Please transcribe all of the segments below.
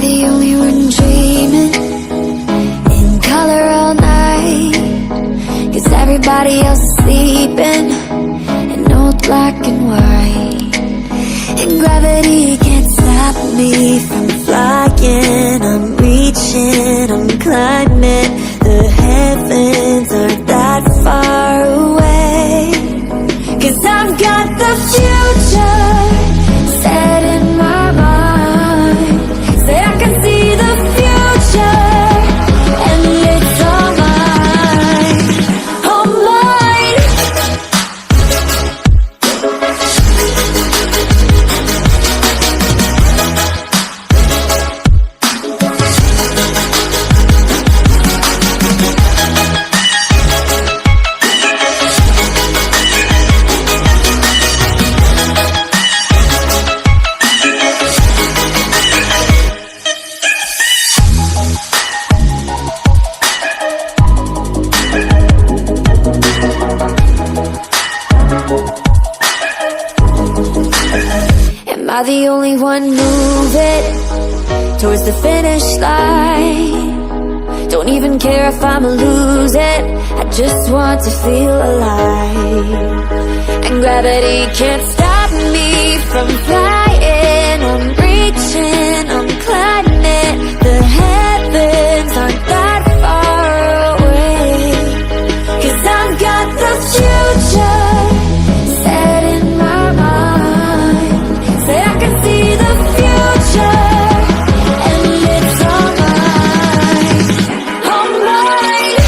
the only one dreaming in color all night, 'cause everybody else is sleeping in old black and white. And gravity can't stop me from flying. I'm reaching, I'm climbing. The heavens aren't that far away, 'cause I've got the future set in my mind. Say I can see the future, and it's all mine, all mine. Am I the only one moving towards the finish line? Don't even care if I'ma lose it, I just want to feel alive. And gravity can't stop me from flying. I'm reaching, I'm climbing. The heavens aren't that far away, 'cause I've got the future set in my mind. Say I can see the future, and it's all mine, all mine.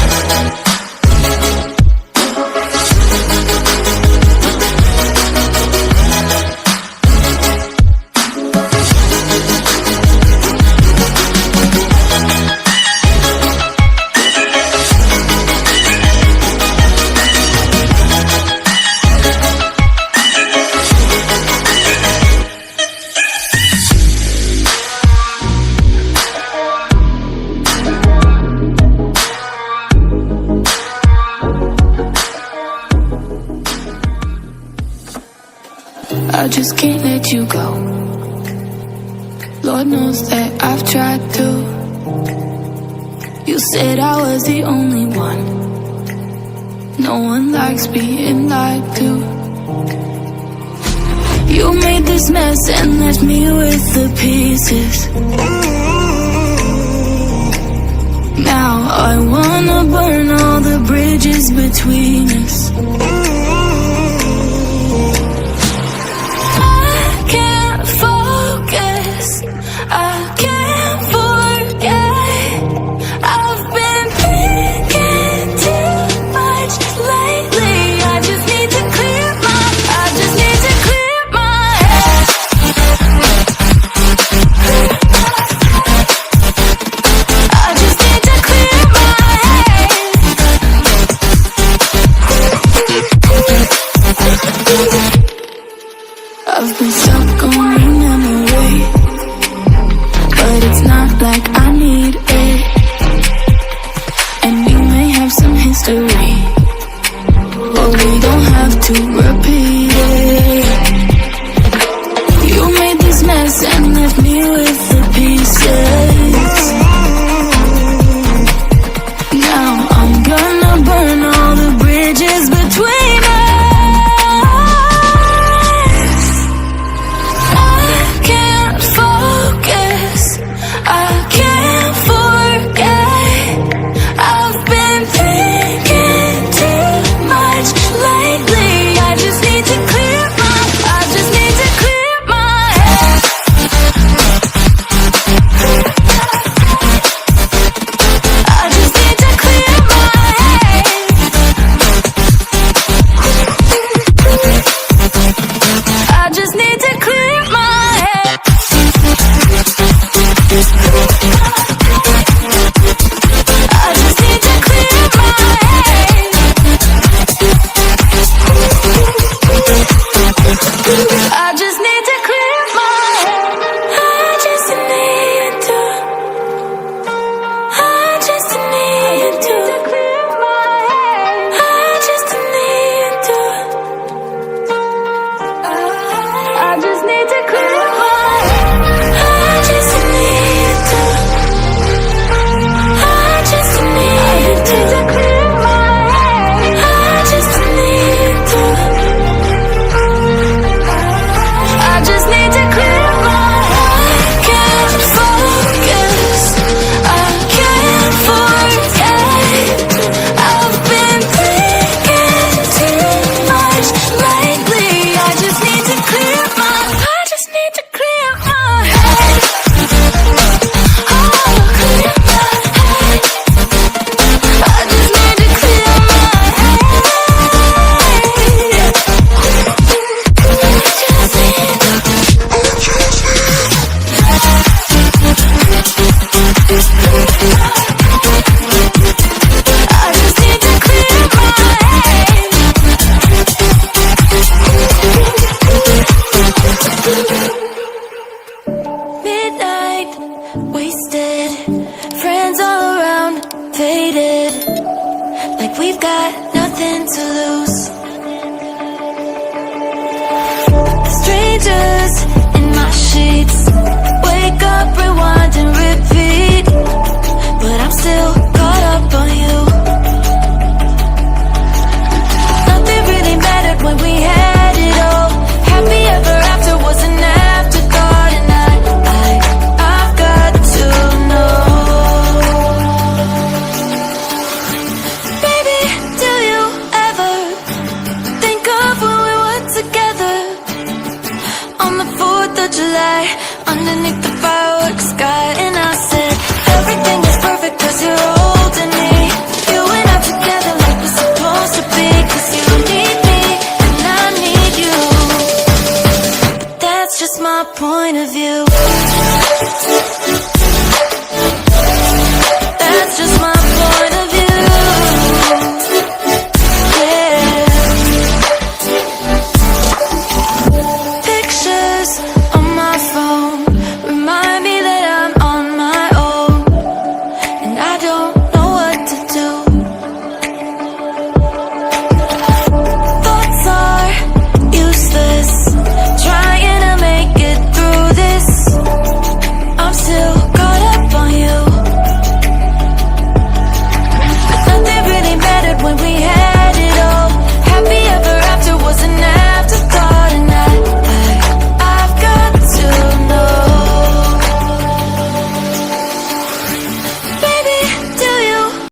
I just can't let you go. Lord knows that I've tried to. You said I was the only one. No one likes being lied to. You made this mess and left me with the pieces. Now I wanna burn all the bridges between us. I can't focus, I can't forget. I've been thinking too much lately. I just need to clear my head. I just need to clear my head. I've been stuck on your memory, but it's not like I need it. And you may have some history, but we don't have to repeat it. You made this mess and left me with the pieces. Now I'm gonna burn all the bridges between us. I can't focus, I can't forget. I've been thinking too much lately. I just need to clear my head. I just need to clear my head. I just need to clear my head. I just need to clear my head. I just need to clear my head. I just need to. I just need to clear my head. I just need to. I just need to clear my head. I just need to. I just need to clear my head. I just need to. I just need to clear my head. I can't focus, I can't forget. I've been thinking too much lately. I just need to clear my head. Oh, clear my head. I just need to clear my head. I just need to clear my head. Midnight, wasted, friends all around, faded, like we've got nothing to lose. Strangers in my sheets, wake up, rewind and repeat, but I'm still caught up on you. Nothing really mattered when we had it all. Happy ever after was an afterthought, and I've got to know. Baby, do you ever think of when we were together on the 4th of July, underneath the fireworks sky?